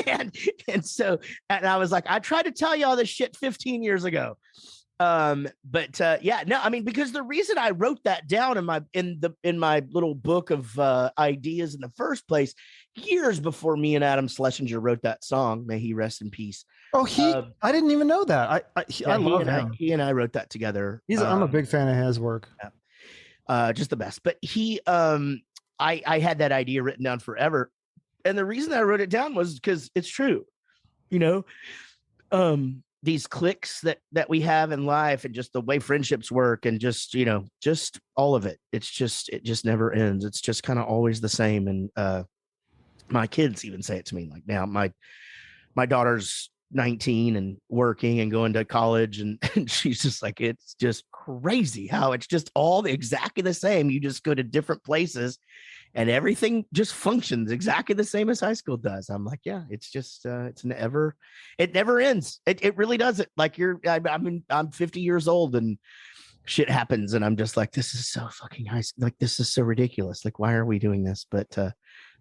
and so, and I was like, I tried to tell you all this shit 15 years ago. Yeah, no, I mean, because the reason I wrote that down in my little book of ideas in the first place, years before me and Adam Schlesinger wrote that song, may he rest in peace. Oh, I didn't even know that. I love him. He and I wrote that together. I'm a big fan of his work. Yeah. Just the best. But I had that idea written down forever. And the reason I wrote it down was because it's true. these clicks that we have in life, and just the way friendships work, and just, just all of it. It just never ends. It's just kind of always the same. And my kids even say it to me. Like, now my daughter's 19 and working and going to college, and she's just like, it's just crazy how it's just all exactly the same. You just go to different places and everything just functions exactly the same as high school does. I'm like, yeah, it's just it never ends. It really doesn't. Like, I'm 50 years old and shit happens, and I'm just like, this is so fucking high. Like, this is so ridiculous. Like, why are we doing this? But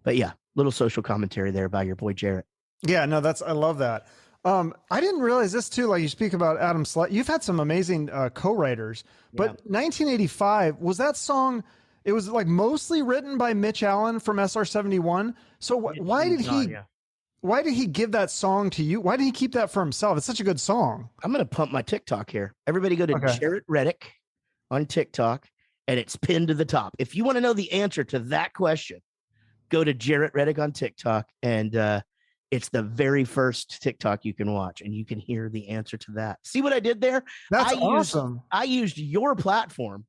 yeah, little social commentary there by your boy Jaret. Yeah, no, I love that. I didn't realize this too. Like, you speak about Adam Slight. You've had some amazing co-writers, but 1985 was that song. It was like mostly written by Mitch Allen from SR-71. So why did he give that song to you? Why did he keep that for himself? It's such a good song. I'm going to pump my TikTok here. Everybody go to Jaret Reddick on TikTok, and it's pinned to the top. If you want to know the answer to that question, go to Jaret Reddick on TikTok, and it's the very first TikTok you can watch, and you can hear the answer to that. See what I did there? That's awesome. I used your platform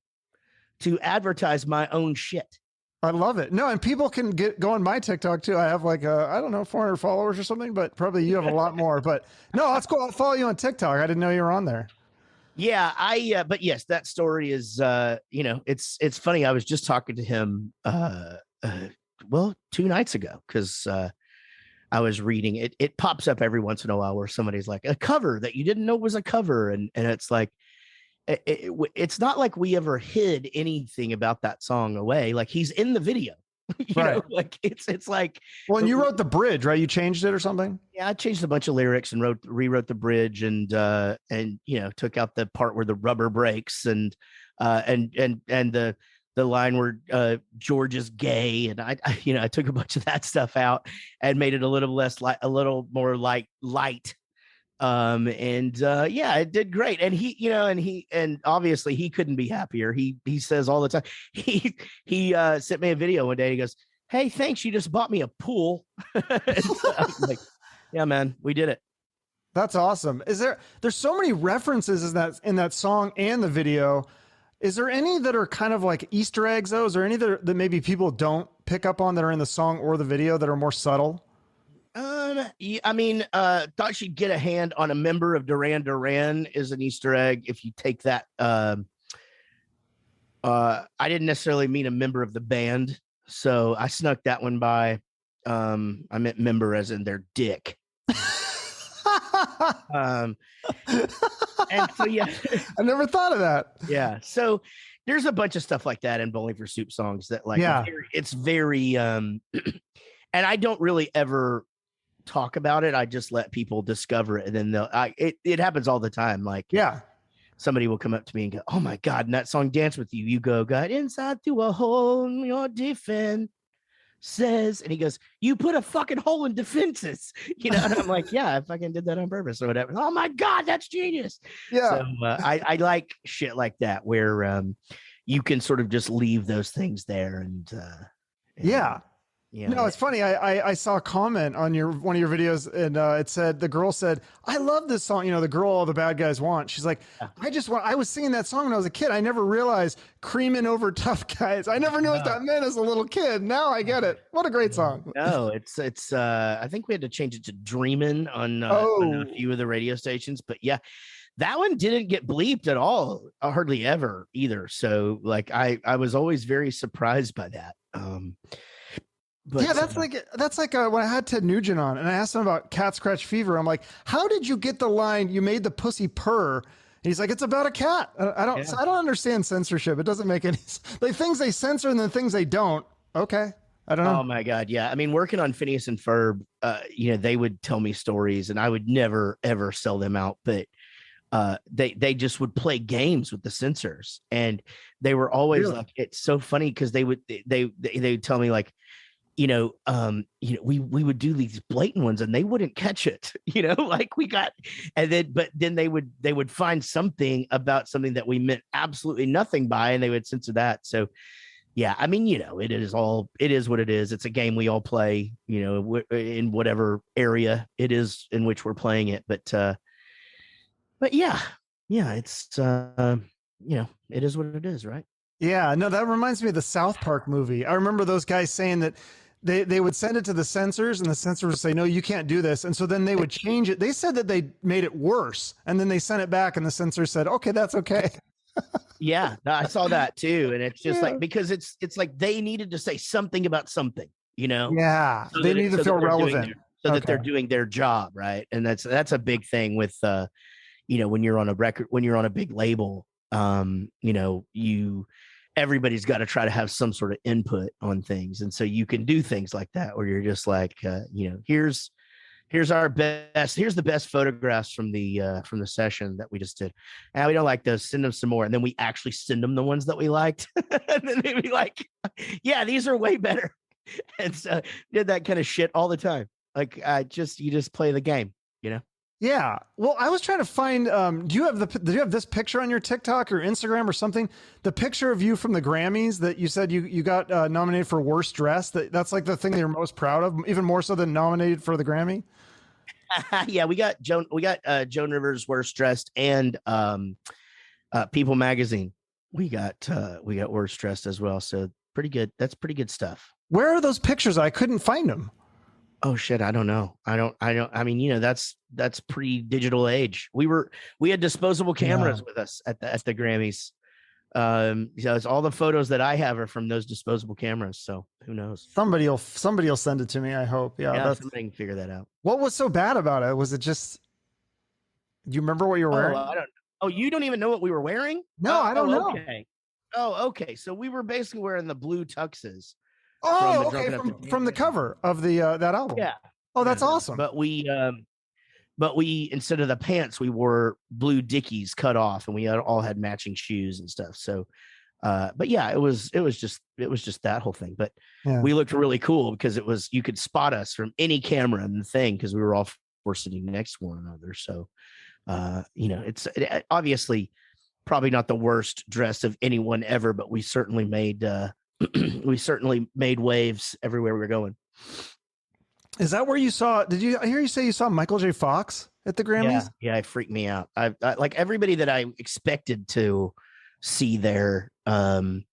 to advertise my own shit. I love it. No, and people can go on my TikTok too. I have like, I don't know, 400 followers or something, but probably you have a lot more. But no, that's cool. I'll follow you on TikTok. I didn't know you were on there. Yeah, but yes, that story is, it's funny. I was just talking to him, 2 nights ago, because I was reading it. It pops up every once in a while where somebody's like, a cover that you didn't know was a cover. And it's like, it's not like we ever hid anything about that song away. Like, he's in the video, you know, like it's like, well, and you wrote the bridge, right? You changed it or something? Yeah, I changed a bunch of lyrics and rewrote the bridge, and took out the part where the rubber breaks, and the line where George is gay, and I took a bunch of that stuff out and made it a little more light. It did great. And he obviously he couldn't be happier. He says all the time, he sent me a video one day. He goes, "Hey, thanks. You just bought me a pool." So I'm like, yeah, man, we did it. That's awesome. There's so many references in that song and the video. Is there any that are kind of like Easter eggs though? Is there any that maybe people don't pick up on that are in the song or the video that are more subtle? Thought she'd get a hand on a member of Duran Duran is an Easter egg. If you take that, I didn't necessarily mean a member of the band, so I snuck that one by. I meant member as in their dick. And so, yeah, I never thought of that. Yeah. So there's a bunch of stuff like that in Bowling for Soup songs that, like, it's very, and I don't really ever talk about it. I just let people discover it, and then it happens all the time. Like, somebody will come up to me and go, "Oh my God," and that song "Dance with You," you go, "Got inside through a hole in your defense says," and he goes, "You put a fucking hole in defenses," and I'm like, yeah, I fucking did that on purpose or whatever. Oh my God, that's genius. So I like shit like that, where you can sort of just leave those things there, and no, it's funny. I saw a comment on one of your videos, and it said, the girl said, "I love this song. The girl all the bad guys want." She's like, I was singing that song when I was a kid. I never realized creaming over tough guys. I never knew what that meant as a little kid. Now I get it. What a great song. No, it's I think we had to change it to Dreamin' on a few of the radio stations, but yeah, that one didn't get bleeped at all, hardly ever either. So like, I was always very surprised by that. But, yeah, that's like when I had Ted Nugent on, and I asked him about cat scratch fever. I'm like, "How did you get the line? You made the pussy purr." And he's like, "It's about a cat." I don't understand censorship. It doesn't make any like things they censor and then things they don't. Okay, I don't know. Oh my God, yeah. I mean, working on Phineas and Ferb, they would tell me stories, and I would never ever sell them out, but they just would play games with the censors, and they were always like, it's so funny because they would tell me like, we would do these blatant ones and they wouldn't catch it, like we got, but then they would find something about something that we meant absolutely nothing by, and they would censor that. So yeah, I mean, it is what it is. It's a game we all play, in whatever area it is in which we're playing it. But But yeah, it's it is what it is, right? Yeah, no, that reminds me of the South Park movie. I remember those guys saying that they would send it to the censors and the censors would say, no, you can't do this. And so then they would change it. They said that they made it worse. And then they sent it back and the censor said, okay, that's okay. Yeah, I saw that too. And it's just Yeah. like, because it's like they needed to say something about something, Yeah. so They that need to feel relevant. that they're Okay. doing their job, right? And that's a big thing with when you're on a record, when you're on a big label, you everybody's got to try to have some sort of input on things. And so you can do things like that where you're just like, here's our best, here's the best photographs from the session that we just did. And we don't like those, send them some more. And then we actually send them the ones that we liked. And then they'd be like, yeah, these are way better. And so did that kind of shit all the time. Like you just play the game, Yeah. Well, I was trying to find, do you have this picture on your TikTok or Instagram or something? The picture of you from the Grammys that you said you got nominated for worst dress. That's like the thing that you're most proud of, even more so than nominated for the Grammy. Yeah, we got Joan Rivers Worst Dressed and People Magazine. We got Worst Dressed as well. So pretty good. That's pretty good stuff. Where are those pictures? I couldn't find them. Oh shit, I don't know. I mean, that's pre-digital age. We had disposable cameras with us at the Grammys. So it's all the photos that I have are from those disposable cameras. So who knows? Somebody'll send it to me, I hope. Yeah, somebody can figure that out. What was so bad about it? Was it just, do you remember what you were wearing? I don't. Oh, you don't even know what we were wearing? No, I don't know. Okay. Oh, okay. So we were basically wearing the blue tuxes. Oh, okay. From the cover of the that album. Yeah. Oh, that's awesome. But we instead of the pants, we wore blue Dickies cut off, and we all had matching shoes and stuff. So, but yeah, it was just that whole thing. But we looked really cool because you could spot us from any camera in the thing because we were all sitting next to one another. So, it's obviously probably not the worst dress of anyone ever, but we certainly made waves everywhere we were going. Is that where you saw? Did you hear you say you saw Michael J. Fox at the Grammys? Yeah, it freaked me out. I like everybody that I expected to see there. It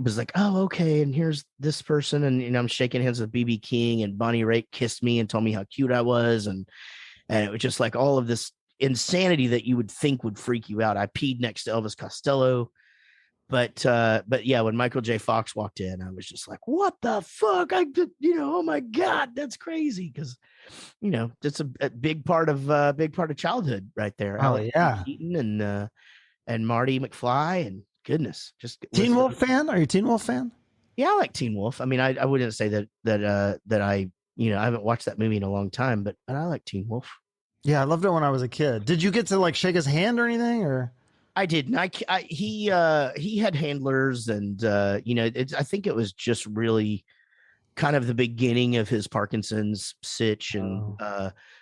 was like, oh, okay, and here's this person, and I'm shaking hands with BB King, and Bonnie Raitt kissed me and told me how cute I was, and it was just like all of this insanity that you would think would freak you out. I peed next to Elvis Costello. But yeah, when Michael J. Fox walked in, I was just like, what the fuck? Oh my God, that's crazy. Cause it's a big part of childhood right there. Oh yeah. Keaton and Marty McFly, and goodness, just Teen Wolf fan. Are you a Teen Wolf fan? Yeah, I like Teen Wolf. I mean, I wouldn't say that I I haven't watched that movie in a long time, but I like Teen Wolf. Yeah, I loved it when I was a kid. Did you get to like shake his hand or anything, or? I didn't. He had handlers, and I think it was just really kind of the beginning of his Parkinson's sitch, and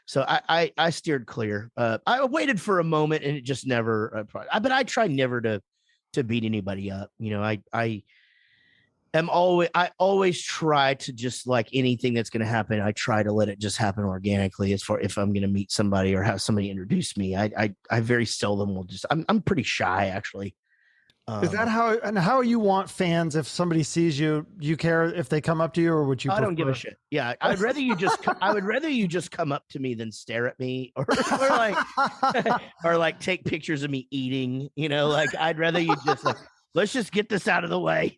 so I steered clear. I waited for a moment, and it just never. But I try never to beat anybody up. I always try to, just like anything that's going to happen, I try to let it just happen organically. As far if I'm going to meet somebody or have somebody introduce me, I very seldom will just. I'm pretty shy, actually. Is that how you want fans? If somebody sees you, do you care if they come up to you, or would you? I don't give a shit. Yeah, I would rather you just come up to me than stare at me, or like take pictures of me eating. Like I'd rather you just like, let's just get this out of the way.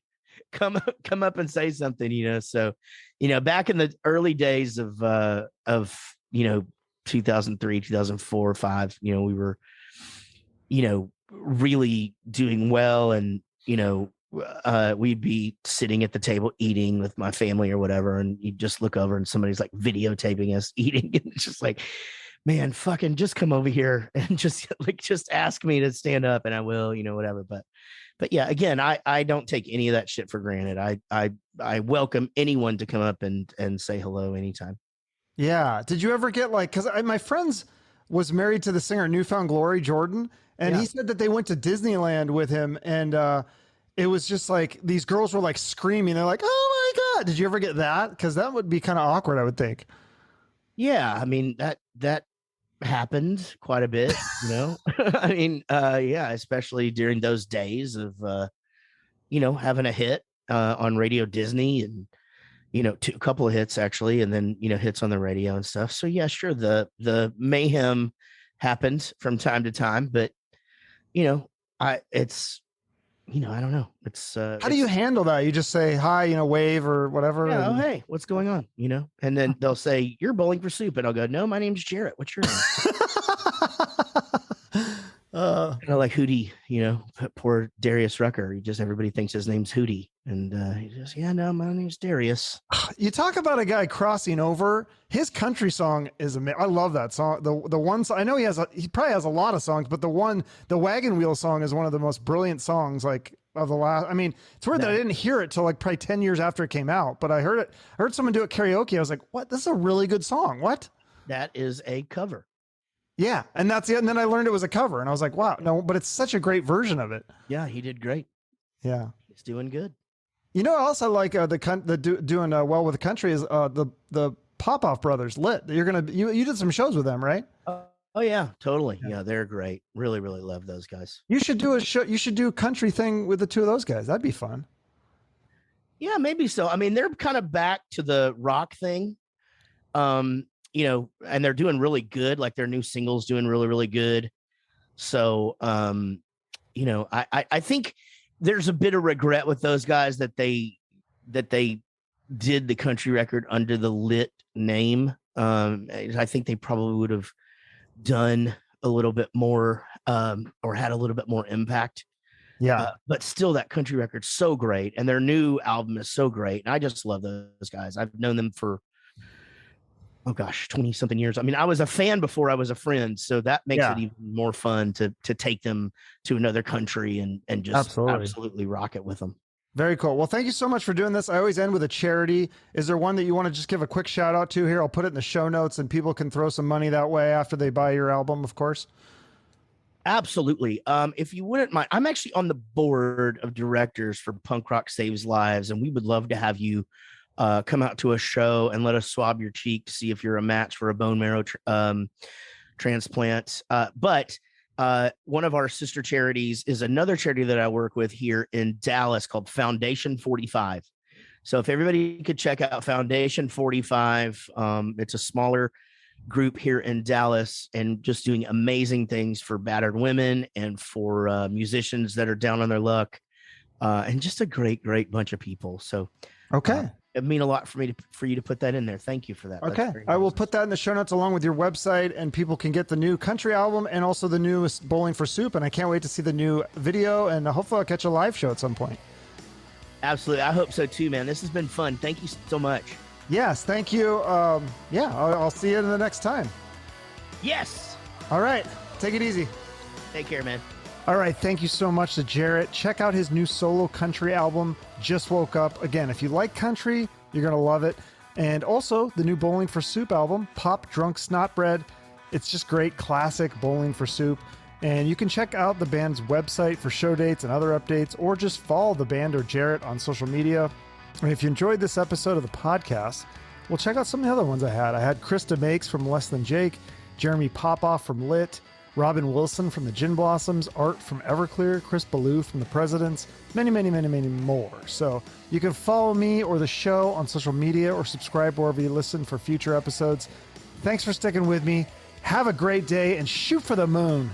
Come up and say something, so back in the early days of 2003, 2004, 5, we were really doing well, and we'd be sitting at the table eating with my family or whatever, and you just look over and somebody's like videotaping us eating, and it's just like, man, fucking just come over here and just ask me to stand up and I will, whatever. But yeah, again, I don't take any of that shit for granted. I welcome anyone to come up and say hello anytime. Yeah. Did you ever get like, because my friends was married to the singer Newfound Glory, Jordan, and he said that they went to Disneyland with him, and it was just like these girls were like screaming. They're like, "Oh my God!" Did you ever get that? Because that would be kind of awkward, I would think. Yeah, I mean that happened quite a bit, you know. I mean, yeah, especially during those days of you know, having a hit on Radio Disney and you know, a couple of hits actually, and then you know, hits on the radio and stuff. So yeah, sure, the mayhem happened from time to time, but you know, it's you know, I don't know. How do you handle that? You just say hi, you know, wave or whatever. Yeah, oh and... hey, what's going on? You know, and then they'll say, "You're bowling for soup," and I'll go, "No, my name's Jaret. What's your name?" Kind of like Hootie, you know, poor Darius Rucker. Everybody thinks his name's Hootie, and he just, yeah, no, my name's Darius. You talk about a guy crossing over. His country song is amazing. I love that song. The one I know he probably has a lot of songs, but the Wagon Wheel song is one of the most brilliant songs like of the last. I mean, it's weird that I didn't hear it till like probably 10 years after it came out, but I heard someone do it karaoke. I was like, what? This is a really good song. What? That is a cover. Yeah, and that's it. And then I learned it was a cover, and I was like, wow, no, but it's such a great version of it. Yeah, he did great. Yeah, he's doing good. You know what else I like doing well with the country is the Popoff brothers, Lit. You did some shows with them, right? Oh yeah, totally. Yeah, they're great. Really, really love those guys. You should do a show. You should do a country thing with the two of those guys. That'd be fun. Yeah, maybe so. I mean, they're kind of back to the rock thing. You know, and they're doing really good. Like their new single's doing really, really good. So, you know, I think there's a bit of regret with those guys that they did the country record under the Lit name. I think they probably would have done a little bit more, or had a little bit more impact. Yeah. But still that country record's so great. And their new album is so great. And I just love those guys. I've known them for, oh gosh, 20 something years. I mean, I was a fan before I was a friend. So that makes it even more fun to take them to another country and just absolutely rock it with them. Very cool. Well, thank you so much for doing this. I always end with a charity. Is there one that you want to just give a quick shout out to here? I'll put it in the show notes and people can throw some money that way after they buy your album, of course. Absolutely. If you wouldn't mind, I'm actually on the board of directors for Punk Rock Saves Lives, and we would love to have you come out to a show and let us swab your cheek to see if you're a match for a bone marrow transplant. But one of our sister charities is another charity that I work with here in Dallas called Foundation 45. So if everybody could check out Foundation 45, it's a smaller group here in Dallas and just doing amazing things for battered women and for musicians that are down on their luck, and just a great bunch of people. So okay. It mean a lot for you to put that in there. Thank you for that. Okay. I will put that in the show notes along with your website, and people can get the new country album and also the newest Bowling for Soup. And I can't wait to see the new video, and hopefully I'll catch a live show at some point. Absolutely. I hope so too, man. This has been fun. Thank you so much. Yes. Thank you. Yeah, I'll see you in the next time. Yes. All right. Take it easy. Take care, man. All right. Thank you so much to Jaret. Check out his new solo country album, Just Woke Up. Again, if you like country, you're going to love it. And also the new Bowling for Soup album, Pop Drunk Snotbread. It's just great classic Bowling for Soup. And you can check out the band's website for show dates and other updates, or just follow the band or Jaret on social media. And if you enjoyed this episode of the podcast, well, check out some of the other ones I had. I had Krista Makes from Less Than Jake, Jeremy Popoff from Lit, Robin Wilson from the Gin Blossoms, Art from Everclear, Chris Ballou from the Presidents, many more. So you can follow me or the show on social media or subscribe wherever you listen for future episodes. Thanks for sticking with me. Have a great day and shoot for the moon.